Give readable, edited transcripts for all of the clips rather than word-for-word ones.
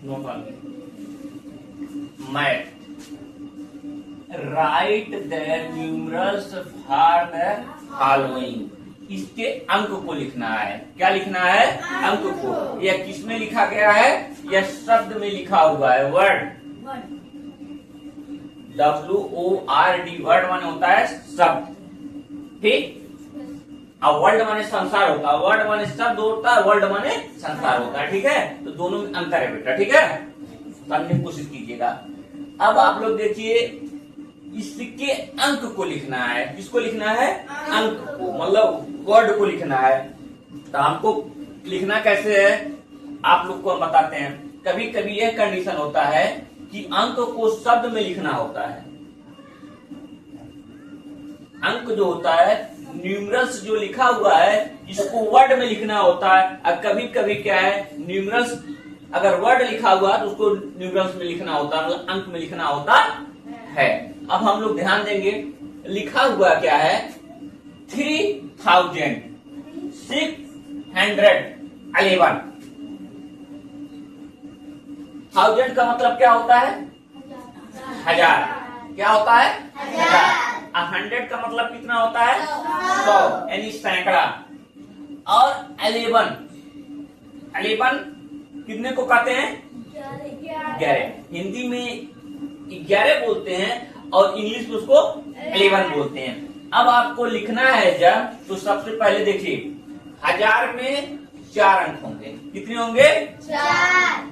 No fun. Math, write the numerals for the following. इसके अंक को लिखना है। क्या लिखना है? अंक को। यह किसमें लिखा गया है? यह शब्द में लिखा हुआ है, वर्ड। WORD, वर्ड माने होता है शब्द, ठीक। अब वर्ल्ड माने संसार होता है, वर्ड माने शब्द होता है, वर्ल्ड माने संसार होता है, ठीक है। तो दोनों में अंतर है बेटा, ठीक है। समझने की कोशिश कीजिएगा। अब आप लोग देखिए, इसके अंक को लिखना है। किसको लिखना है? अंक को, मतलब वर्ड को लिखना है। तो हमको लिखना कैसे है आप लोग को हम बताते हैं। कभी कभी यह कंडीशन होता है कि अंक को शब्द में लिखना होता है। अंक जो होता है, न्यूमरल्स जो लिखा हुआ है, इसको वर्ड में लिखना होता है। और कभी कभी क्या है, न्यूमरल्स अगर वर्ड लिखा हुआ है तो उसको न्यूमरल्स में लिखना होता है, मतलब अंक में लिखना होता है। अब हम लोग ध्यान देंगे, लिखा हुआ क्या है? 3611। 1000 का मतलब क्या होता है? हजार। क्या होता है? हजार। 100 का मतलब कितना होता है? 100, यानी सैकड़ा। और 11 कितने को कहते हैं? 11। हिंदी में 11 बोलते हैं और इंग्लिश में उसको 11 बोलते हैं। अब आपको लिखना है जब, तो सबसे पहले देखिए, 1000 में 4 अंक होंगे। कितने होंगे? 4।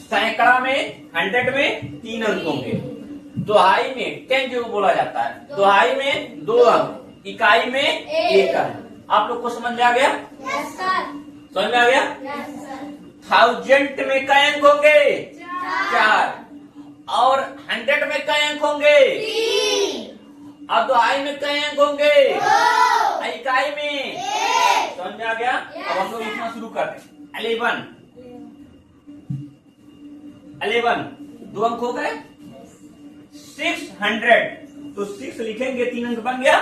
सैकड़ा में, 100 में 3 अंक होंगे। दोहाई में 10 जो बोला जाता है, दोहाई में 2 अंक, इकाई में 1 अंक। आप लोग को समझ आ गया? Yes sir. समझ में आ गया? Yes sir. 1000 में कई अंक होंगे? 4। और 100 में कई अंक होंगे? 3। और दोहाई में कई अंक होंगे? 2। इकाई में 1। समझ में आ गया? अब हम लोग लिखना शुरू करते हैं। 11 2 अंक हो गए। 600, तो 6 लिखेंगे, 3 अंक बन गया।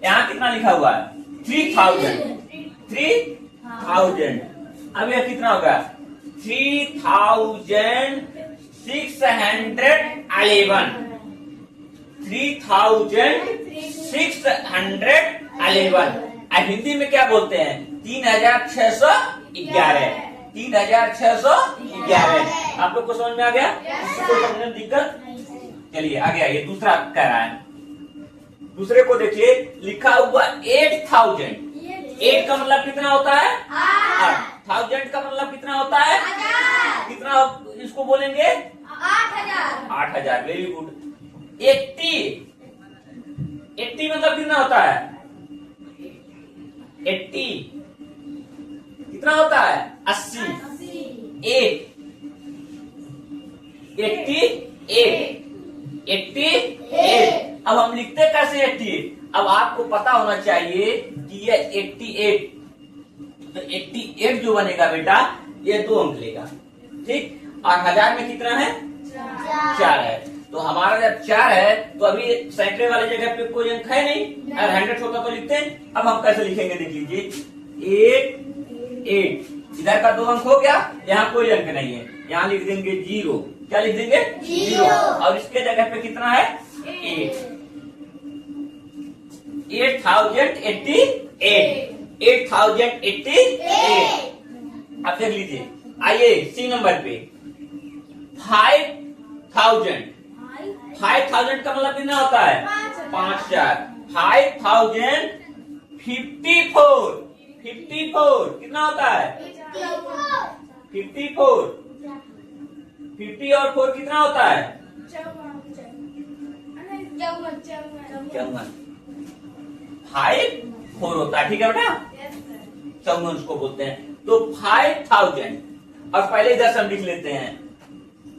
यहाँ कितना लिखा हुआ है? 3000। 3000। अब यह कितना होगा? 3611। 3611। हिंदी में क्या बोलते हैं? 3611। 3611। आप लोग को समझ में आ गया? इसको समझने में दिक्कत? चलिए आगे आइए, दूसरा कह रहा है। दूसरे को देखिए, लिखा हुआ 8000। 8 का मतलब कितना होता है? 8। 1000 का मतलब कितना होता है? कितना इसको बोलेंगे? 8000। 8000। Very good. 80 मतलब कितना होता है? 80 कितना होता है? 80। 88। अब हम लिखते कैसे 88? अब आपको पता होना चाहिए कि ये 88, तो 88 जो बनेगा बेटा, ये 2 अंक लेगा, ठीक। और 1000 में कितना है? 4 है। तो हमारा जब 4 है, तो अभी सैकड़े वाले जगह पे कोई अंक है नहीं। अगर 100 होता तो लिखते हैं। अब हम कैसे लिखेंगे देख लीजिए। 8। इधर का 2 अंक हो गया, यहाँ कोई अंक नहीं है, यहाँ लिख देंगे 0। क्या लिख देंगे? 0। और इसके जगह पे कितना है? 8। 8088। 8088। अब देख लीजिए, आइए सी नंबर पे 5000। 5000 का मतलब कितना होता है? 5000। 5054। 54 कितना होता है? 54। 50 और 4 कितना होता है? 54। 5 4 होता है, ठीक है बेटा। 54 उसको बोलते हैं। तो 5000, और पहले इधर से हम लिख लेते हैं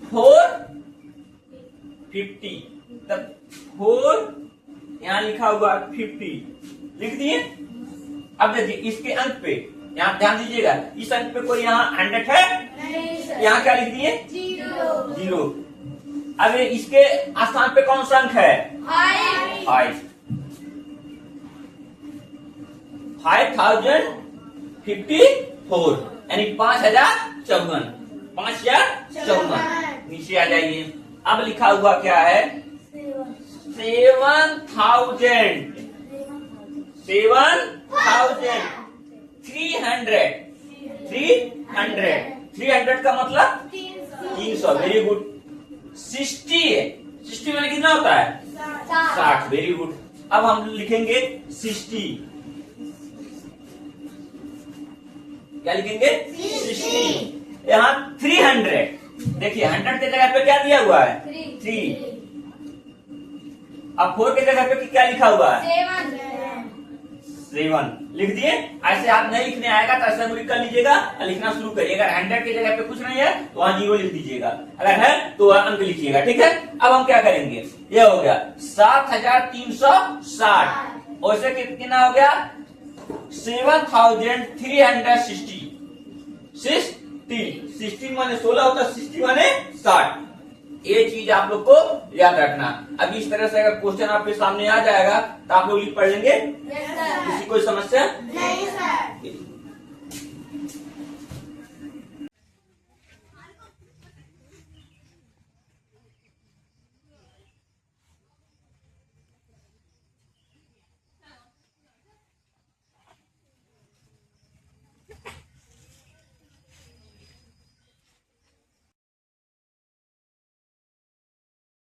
450। तब 4 यहाँ लिखा हुआ 50 लिख दिए। अब देखिए इसके अंक पे, यहाँ ध्यान दीजिएगा, इस अंक पे कोई यहाँ 100 है? यहाँ क्या लिख दिए? 0। अब इसके स्थान पे कौन सा अंक है? 5। 5054, यानी 5054। 5 या 54। नीचे आ जाइए। अब लिखा हुआ क्या है? 7,000 300 का मतलब 300। Very good. 60 है। 60 में कितना होता है? 60। Very good. अब हम लिखेंगे 60। क्या लिखेंगे? 60। यहाँ 300। देखिए 100 के जगह पे क्या दिया हुआ है? 3। अब 4 के जगह पे क्या लिखा हुआ है? 7 लिख दिए। ऐसे आप नहीं लिखने आएगा तो ऐसा कर लीजिएगा और लिखना शुरू करिए। अगर 100 की जगह पे कुछ नहीं है तो वहां 0 लिख दीजिएगा, अगर है तो अंक लिखिएगा। ठीक है। अब हम क्या करेंगे? ये हो गया 7,360 और इसे कितना हो गया? 7,360। 60 माने 16 होता है, 60 माने 60। ये चीज आप लोग को याद रखना। अब इस तरह से अगर क्वेश्चन आपके सामने आ जाएगा तो आप लोग लिख पढ़ लेंगे। किसी कोई समस्या? नहीं